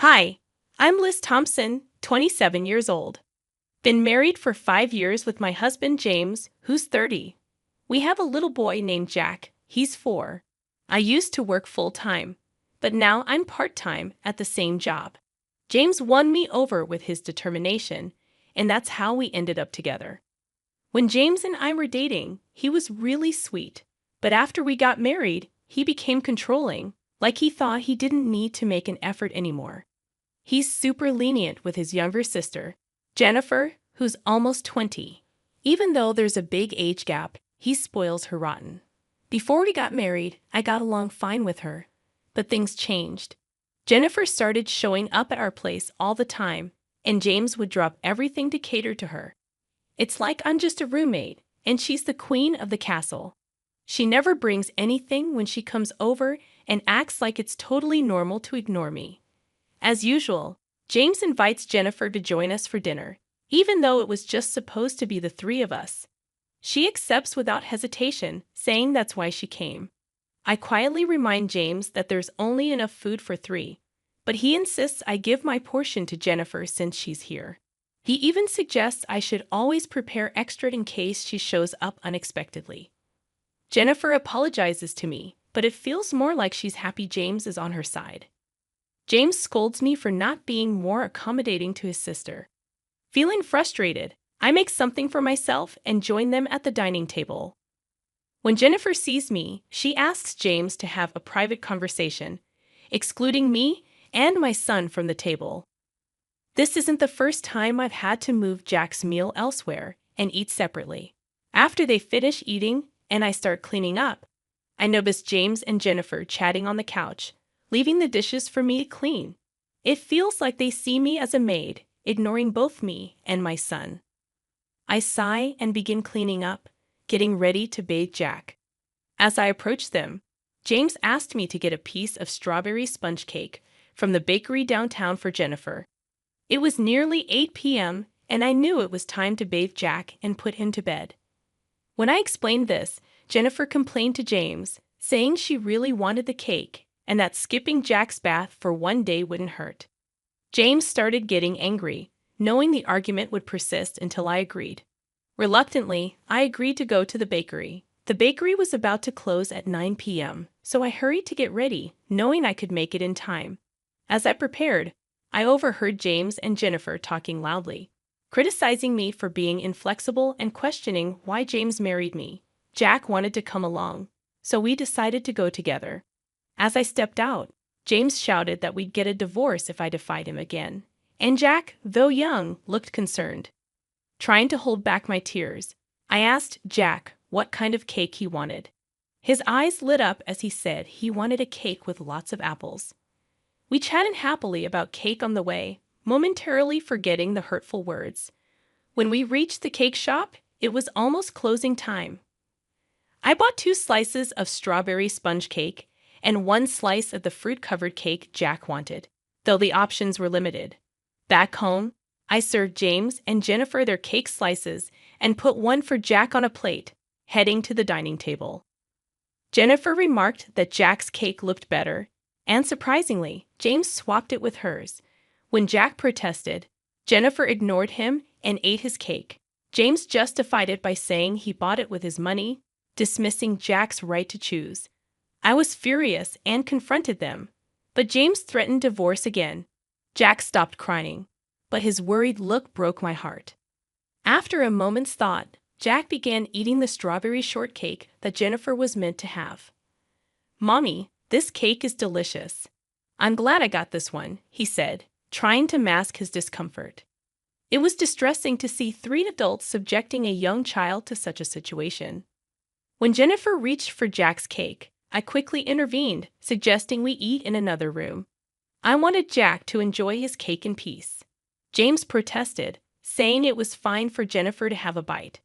Hi, I'm Liz Thompson, 27 years old. Been married for 5 years with my husband James, who's 30. We have a little boy named Jack, he's 4. I used to work full time, but now I'm part time at the same job. James won me over with his determination, and that's how we ended up together. When James and I were dating, he was really sweet, but after we got married, he became controlling, like he thought he didn't need to make an effort anymore. He's super lenient with his younger sister, Jennifer, who's almost 20. Even though there's a big age gap, he spoils her rotten. Before we got married, I got along fine with her, but things changed. Jennifer started showing up at our place all the time, and James would drop everything to cater to her. It's like I'm just a roommate, and she's the queen of the castle. She never brings anything when she comes over and acts like it's totally normal to ignore me. As usual, James invites Jennifer to join us for dinner, even though it was just supposed to be the three of us. She accepts without hesitation, saying that's why she came. I quietly remind James that there's only enough food for 3, but he insists I give my portion to Jennifer since she's here. He even suggests I should always prepare extra in case she shows up unexpectedly. Jennifer apologizes to me, but it feels more like she's happy James is on her side. James scolds me for not being more accommodating to his sister. Feeling frustrated, I make something for myself and join them at the dining table. When Jennifer sees me, she asks James to have a private conversation, excluding me and my son from the table. This isn't the first time I've had to move Jack's meal elsewhere and eat separately. After they finish eating and I start cleaning up, I notice James and Jennifer chatting on the couch, leaving the dishes for me to clean. It feels like they see me as a maid, ignoring both me and my son. I sigh and begin cleaning up, getting ready to bathe Jack. As I approach them, James asked me to get a piece of strawberry sponge cake from the bakery downtown for Jennifer. It was nearly 8 p.m., and I knew it was time to bathe Jack and put him to bed. When I explained this, Jennifer complained to James, saying she really wanted the cake and that skipping Jack's bath for one day wouldn't hurt. James started getting angry, knowing the argument would persist until I agreed. Reluctantly, I agreed to go to the bakery. The bakery was about to close at 9 p.m., so I hurried to get ready, knowing I could make it in time. As I prepared, I overheard James and Jennifer talking loudly, criticizing me for being inflexible and questioning why James married me. Jack wanted to come along, so we decided to go together. As I stepped out, James shouted that we'd get a divorce if I defied him again, and Jack, though young, looked concerned. Trying to hold back my tears, I asked Jack what kind of cake he wanted. His eyes lit up as he said he wanted a cake with lots of apples. We chatted happily about cake on the way, momentarily forgetting the hurtful words. When we reached the cake shop, it was almost closing time. I bought 2 slices of strawberry sponge cake and 1 slice of the fruit-covered cake Jack wanted, though the options were limited. Back home, I served James and Jennifer their cake slices and put one for Jack on a plate, heading to the dining table. Jennifer remarked that Jack's cake looked better, and surprisingly, James swapped it with hers. When Jack protested, Jennifer ignored him and ate his cake. James justified it by saying he bought it with his money, dismissing Jack's right to choose. I was furious and confronted them, but James threatened divorce again. Jack stopped crying, but his worried look broke my heart. After a moment's thought, Jack began eating the strawberry shortcake that Jennifer was meant to have. "Mommy, this cake is delicious. I'm glad I got this one," he said, trying to mask his discomfort. It was distressing to see 3 adults subjecting a young child to such a situation. When Jennifer reached for Jack's cake, I quickly intervened, suggesting we eat in another room. I wanted Jack to enjoy his cake in peace. James protested, saying it was fine for Jennifer to have a bite,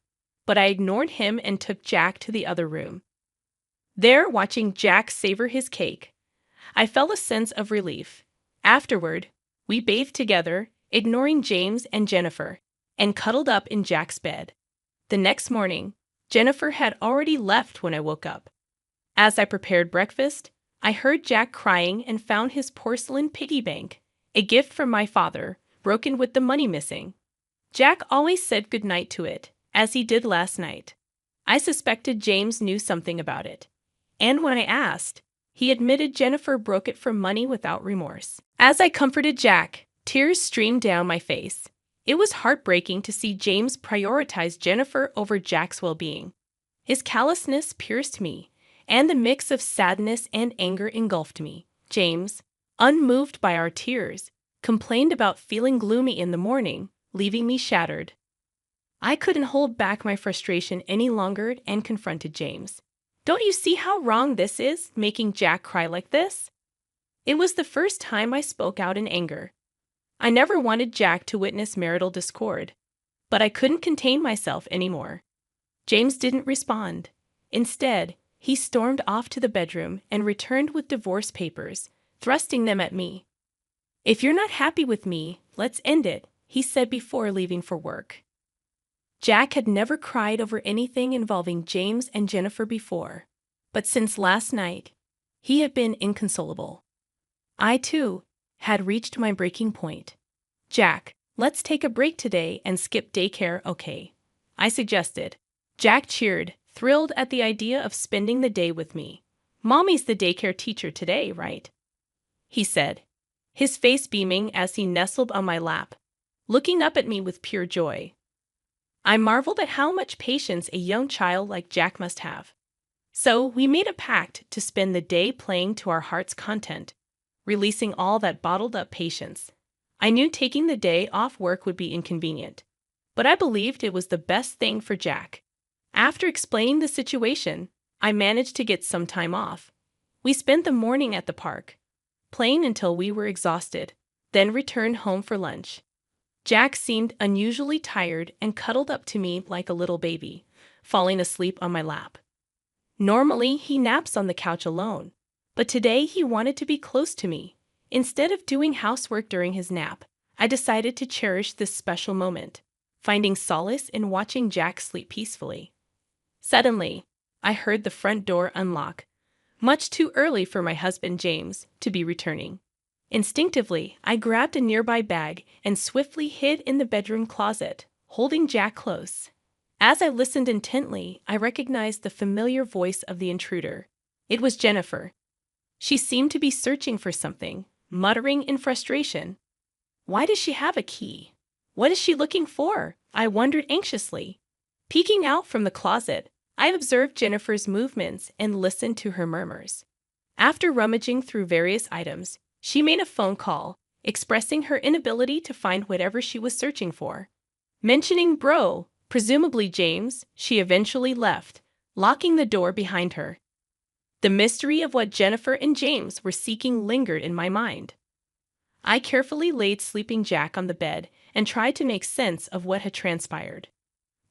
but I ignored him and took Jack to the other room. There, watching Jack savor his cake, I felt a sense of relief. Afterward, we bathed together, ignoring James and Jennifer, and cuddled up in Jack's bed. The next morning, Jennifer had already left when I woke up. As I prepared breakfast, I heard Jack crying and found his porcelain piggy bank A gift from my father, broken with the money missing. Jack always said goodnight to it, as he did last night. I suspected James knew something about it. And when I asked, he admitted Jennifer broke it for money without remorse. As I comforted Jack, tears streamed down my face. It was heartbreaking to see James prioritize Jennifer over Jack's well-being. His callousness pierced me, and the mix of sadness and anger engulfed me. James, unmoved by our tears, complained about feeling gloomy in the morning, leaving me shattered. I couldn't hold back my frustration any longer and confronted James. Don't you see how wrong this is, making Jack cry like this? It was the first time I spoke out in anger. I never wanted Jack to witness marital discord, but I couldn't contain myself anymore. James didn't respond. Instead, he stormed off to the bedroom and returned with divorce papers, thrusting them at me. "If you're not happy with me, let's end it," he said before leaving for work. Jack had never cried over anything involving James and Jennifer before, but since last night, he had been inconsolable. I, too, had reached my breaking point. "Jack, let's take a break today and skip daycare, okay?" I suggested. Jack cheered, thrilled at the idea of spending the day with me. "Mommy's the daycare teacher today, right?" he said, his face beaming as he nestled on my lap, looking up at me with pure joy. I marveled at how much patience a young child like Jack must have. So we made a pact to spend the day playing to our heart's content, releasing all that bottled-up patience. I knew taking the day off work would be inconvenient, but I believed it was the best thing for Jack. After explaining the situation, I managed to get some time off. We spent the morning at the park, playing until we were exhausted, then returned home for lunch. Jack seemed unusually tired and cuddled up to me like a little baby, falling asleep on my lap. Normally, he naps on the couch alone, but today he wanted to be close to me. Instead of doing housework during his nap, I decided to cherish this special moment, finding solace in watching Jack sleep peacefully. Suddenly, I heard the front door unlock, much too early for my husband James to be returning. Instinctively, I grabbed a nearby bag and swiftly hid in the bedroom closet, holding Jack close. As I listened intently, I recognized the familiar voice of the intruder. It was Jennifer. She seemed to be searching for something, muttering in frustration. Why does she have a key? What is she looking for? I wondered anxiously. Peeking out from the closet, I observed Jennifer's movements and listened to her murmurs. After rummaging through various items, she made a phone call, expressing her inability to find whatever she was searching for. Mentioning Bro, presumably James, she eventually left, locking the door behind her. The mystery of what Jennifer and James were seeking lingered in my mind. I carefully laid sleeping Jack on the bed and tried to make sense of what had transpired.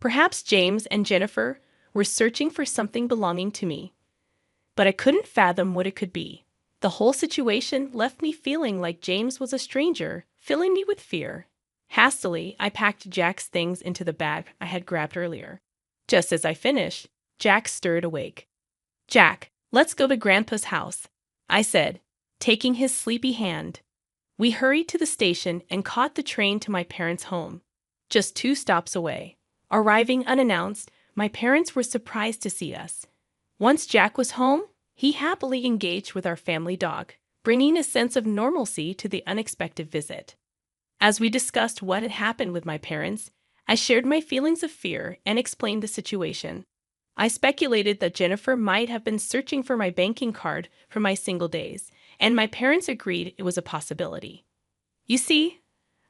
Perhaps James and Jennifer were searching for something belonging to me, but I couldn't fathom what it could be. The whole situation left me feeling like James was a stranger, filling me with fear. Hastily, I packed Jack's things into the bag I had grabbed earlier. Just as I finished, Jack stirred awake. "Jack, let's go to Grandpa's house," I said, taking his sleepy hand. We hurried to the station and caught the train to my parents' home, just 2 stops away. Arriving unannounced, my parents were surprised to see us. Once Jack was home, he happily engaged with our family dog, bringing a sense of normalcy to the unexpected visit. As we discussed what had happened with my parents, I shared my feelings of fear and explained the situation. I speculated that Jennifer might have been searching for my banking card for my single days, and my parents agreed it was a possibility. You see,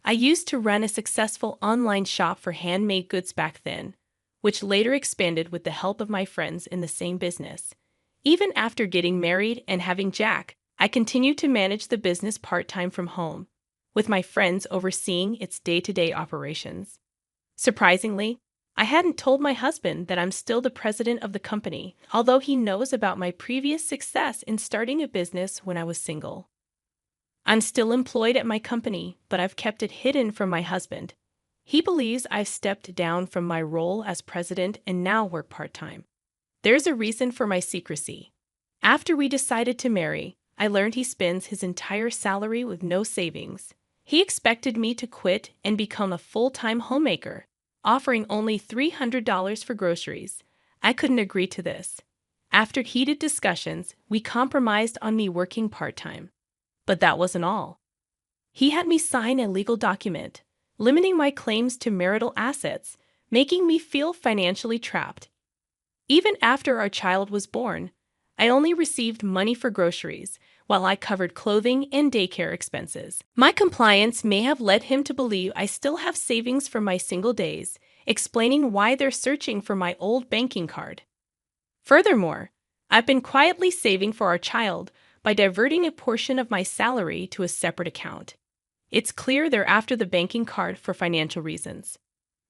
I used to run a successful online shop for handmade goods back then, which later expanded with the help of my friends in the same business. Even after getting married and having Jack, I continued to manage the business part-time from home, with my friends overseeing its day-to-day operations. Surprisingly, I hadn't told my husband that I'm still the president of the company, although he knows about my previous success in starting a business when I was single. I'm still employed at my company, but I've kept it hidden from my husband. He believes I've stepped down from my role as president and now work part-time. There's a reason for my secrecy. After we decided to marry, I learned he spends his entire salary with no savings. He expected me to quit and become a full-time homemaker, offering only $300 for groceries. I couldn't agree to this. After heated discussions, we compromised on me working part-time. But that wasn't all. He had me sign a legal document, limiting my claims to marital assets, making me feel financially trapped. Even after our child was born, I only received money for groceries, while I covered clothing and daycare expenses. My compliance may have led him to believe I still have savings from my single days, explaining why they're searching for my old banking card. Furthermore, I've been quietly saving for our child by diverting a portion of my salary to a separate account. It's clear they're after the banking card for financial reasons.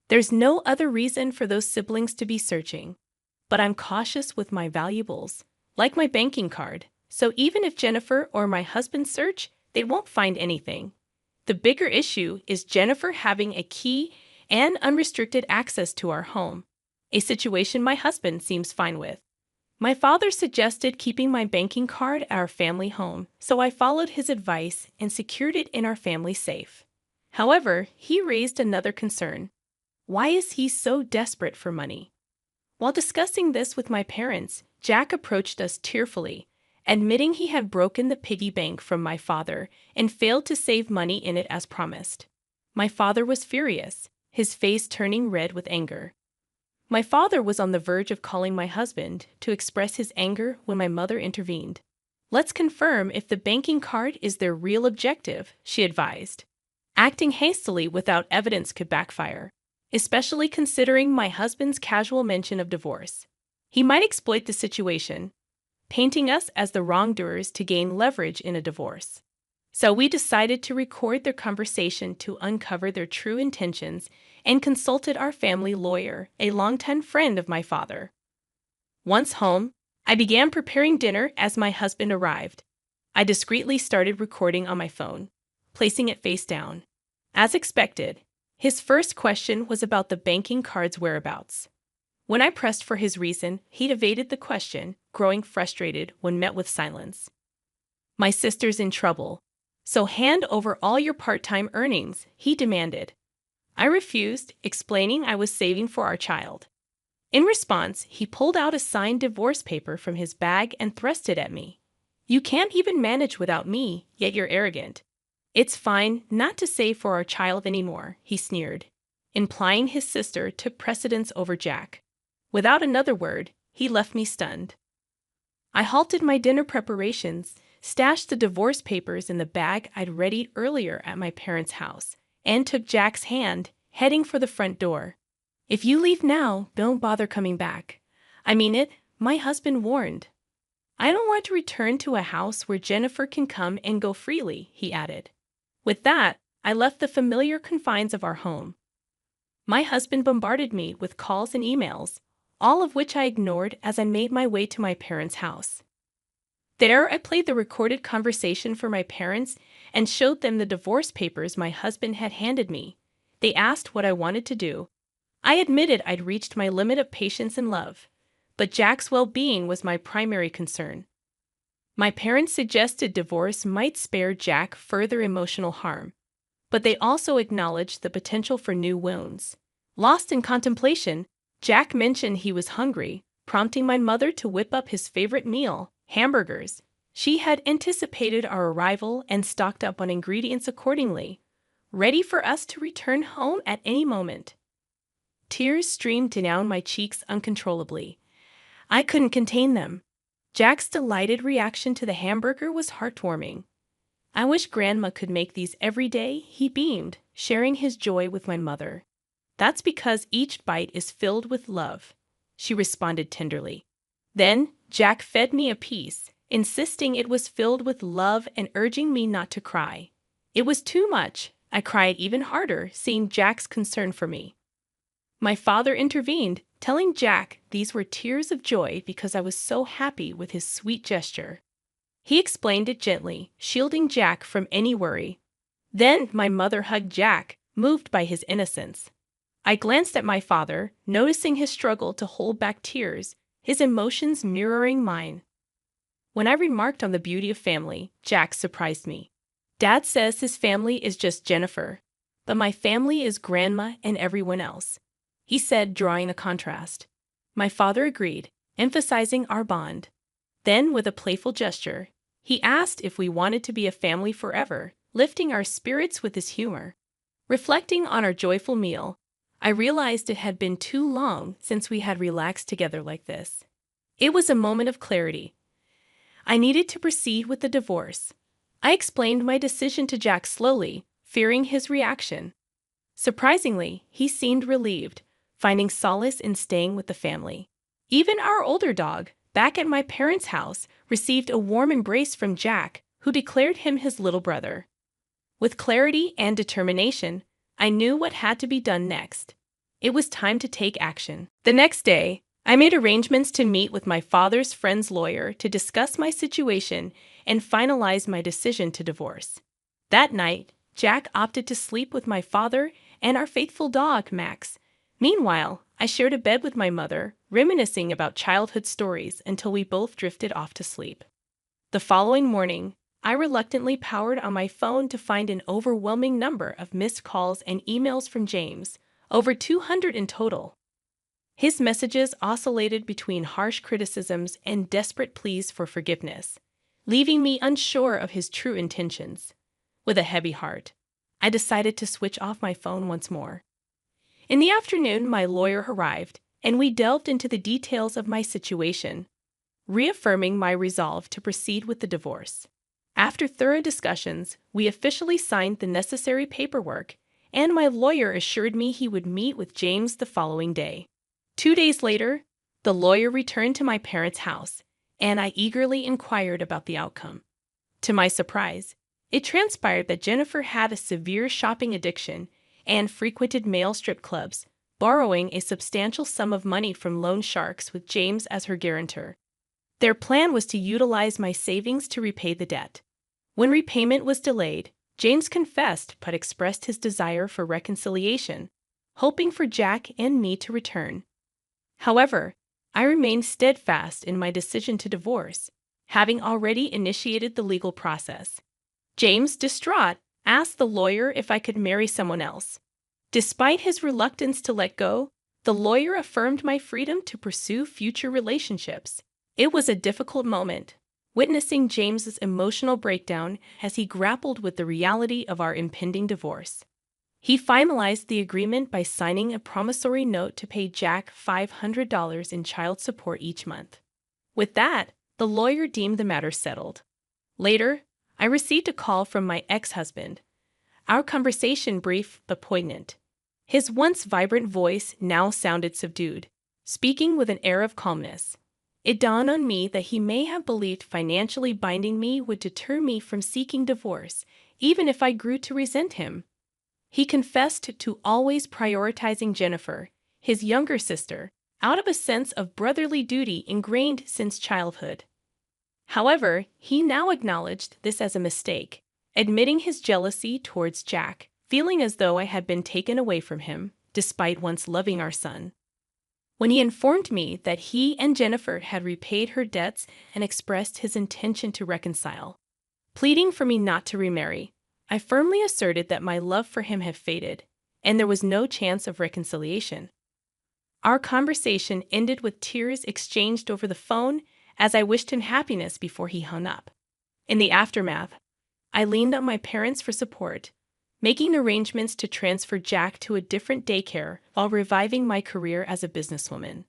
There's no other reason for those siblings to be searching, but I'm cautious with my valuables, like my banking card, so even if Jennifer or my husband search, they won't find anything. The bigger issue is Jennifer having a key and unrestricted access to our home, a situation my husband seems fine with. My father suggested keeping my banking card at our family home, so I followed his advice and secured it in our family safe. However, he raised another concern. Why is he so desperate for money? While discussing this with my parents, Jack approached us tearfully, admitting he had broken the piggy bank from my father and failed to save money in it as promised. My father was furious, his face turning red with anger. My father was on the verge of calling my husband to express his anger when my mother intervened. Let's confirm if the banking card is their real objective, she advised. Acting hastily without evidence could backfire, especially considering my husband's casual mention of divorce. He might exploit the situation, painting us as the wrongdoers to gain leverage in a divorce. So we decided to record their conversation to uncover their true intentions and consulted our family lawyer, a longtime friend of my father. Once home, I began preparing dinner as my husband arrived. I discreetly started recording on my phone, placing it face down. As expected, his first question was about the banking card's whereabouts. When I pressed for his reason, he evaded the question, growing frustrated when met with silence. My sister's in trouble, so hand over all your part-time earnings, he demanded. I refused, explaining I was saving for our child. In response, he pulled out a signed divorce paper from his bag and thrust it at me. You can't even manage without me, yet you're arrogant. It's fine not to save for our child anymore, he sneered, implying his sister took precedence over Jack. Without another word, he left me stunned. I halted my dinner preparations, stashed the divorce papers in the bag I'd readied earlier at my parents' house, and took Jack's hand, heading for the front door. If you leave now, don't bother coming back. I mean it, my husband warned. I don't want to return to a house where Jennifer can come and go freely, he added. With that, I left the familiar confines of our home. My husband bombarded me with calls and emails, all of which I ignored as I made my way to my parents' house. There, I played the recorded conversation for my parents and showed them the divorce papers my husband had handed me. They asked what I wanted to do. I admitted I'd reached my limit of patience and love, but Jack's well-being was my primary concern. My parents suggested divorce might spare Jack further emotional harm, but they also acknowledged the potential for new wounds. Lost in contemplation, Jack mentioned he was hungry, prompting my mother to whip up his favorite meal, hamburgers. She had anticipated our arrival and stocked up on ingredients accordingly, ready for us to return home at any moment. Tears streamed down my cheeks uncontrollably. I couldn't contain them. Jack's delighted reaction to the hamburger was heartwarming. I wish Grandma could make these every day, he beamed, sharing his joy with my mother. That's because each bite is filled with love, she responded tenderly. Then, Jack fed me a piece, insisting it was filled with love and urging me not to cry. It was too much. I cried even harder, seeing Jack's concern for me. My father intervened, telling Jack these were tears of joy because I was so happy with his sweet gesture. He explained it gently, shielding Jack from any worry. Then my mother hugged Jack, moved by his innocence. I glanced at my father, noticing his struggle to hold back tears, his emotions mirroring mine. When I remarked on the beauty of family, Jack surprised me. Dad says his family is just Jennifer, but my family is Grandma and everyone else, he said, drawing a contrast. My father agreed, emphasizing our bond. Then, with a playful gesture, he asked if we wanted to be a family forever, lifting our spirits with his humor. Reflecting on our joyful meal, I realized it had been too long since we had relaxed together like this. It was a moment of clarity. I needed to proceed with the divorce. I explained my decision to Jack slowly, fearing his reaction. Surprisingly, he seemed relieved, finding solace in staying with the family. Even our older dog, back at my parents' house, received a warm embrace from Jack, who declared him his little brother. With clarity and determination, I knew what had to be done next. It was time to take action. The next day, I made arrangements to meet with my father's friend's lawyer to discuss my situation and finalize my decision to divorce. That night, Jack opted to sleep with my father and our faithful dog, Max. Meanwhile, I shared a bed with my mother, reminiscing about childhood stories until we both drifted off to sleep. The following morning, I reluctantly powered on my phone to find an overwhelming number of missed calls and emails from James, over 200 in total. His messages oscillated between harsh criticisms and desperate pleas for forgiveness, leaving me unsure of his true intentions. With a heavy heart, I decided to switch off my phone once more. In the afternoon, my lawyer arrived, and we delved into the details of my situation, reaffirming my resolve to proceed with the divorce. After thorough discussions, we officially signed the necessary paperwork, and my lawyer assured me he would meet with James the following day. 2 days later, the lawyer returned to my parents' house, and I eagerly inquired about the outcome. To my surprise, it transpired that Jennifer had a severe shopping addiction and frequented male strip clubs, borrowing a substantial sum of money from loan sharks with James as her guarantor. Their plan was to utilize my savings to repay the debt. When repayment was delayed, James confessed but expressed his desire for reconciliation, hoping for Jack and me to return. However, I remained steadfast in my decision to divorce, having already initiated the legal process. James, distraught, asked the lawyer if I could marry someone else. Despite his reluctance to let go, the lawyer affirmed my freedom to pursue future relationships. It was a difficult moment, witnessing James's emotional breakdown as he grappled with the reality of our impending divorce. He finalized the agreement by signing a promissory note to pay Jack $500 in child support each month. With that, the lawyer deemed the matter settled. Later, I received a call from my ex-husband. Our conversation brief but poignant. His once vibrant voice now sounded subdued, speaking with an air of calmness. It dawned on me that he may have believed financially binding me would deter me from seeking divorce, even if I grew to resent him. He confessed to always prioritizing Jennifer, his younger sister, out of a sense of brotherly duty ingrained since childhood. However, he now acknowledged this as a mistake, admitting his jealousy towards Jack, feeling as though I had been taken away from him, despite once loving our son. When he informed me that he and Jennifer had repaid her debts and expressed his intention to reconcile, pleading for me not to remarry, I firmly asserted that my love for him had faded, and there was no chance of reconciliation. Our conversation ended with tears exchanged over the phone as I wished him happiness before he hung up. In the aftermath, I leaned on my parents for support, making arrangements to transfer Jack to a different daycare while reviving my career as a businesswoman.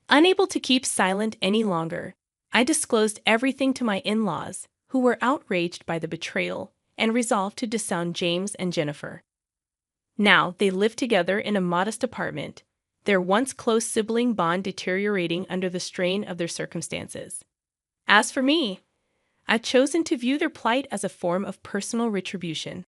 Unable to keep silent any longer, I disclosed everything to my in-laws, who were outraged by the betrayal and resolved to disown James and Jennifer. Now they lived together in a modest apartment, their once close sibling bond deteriorating under the strain of their circumstances. As for me, I've chosen to view their plight as a form of personal retribution.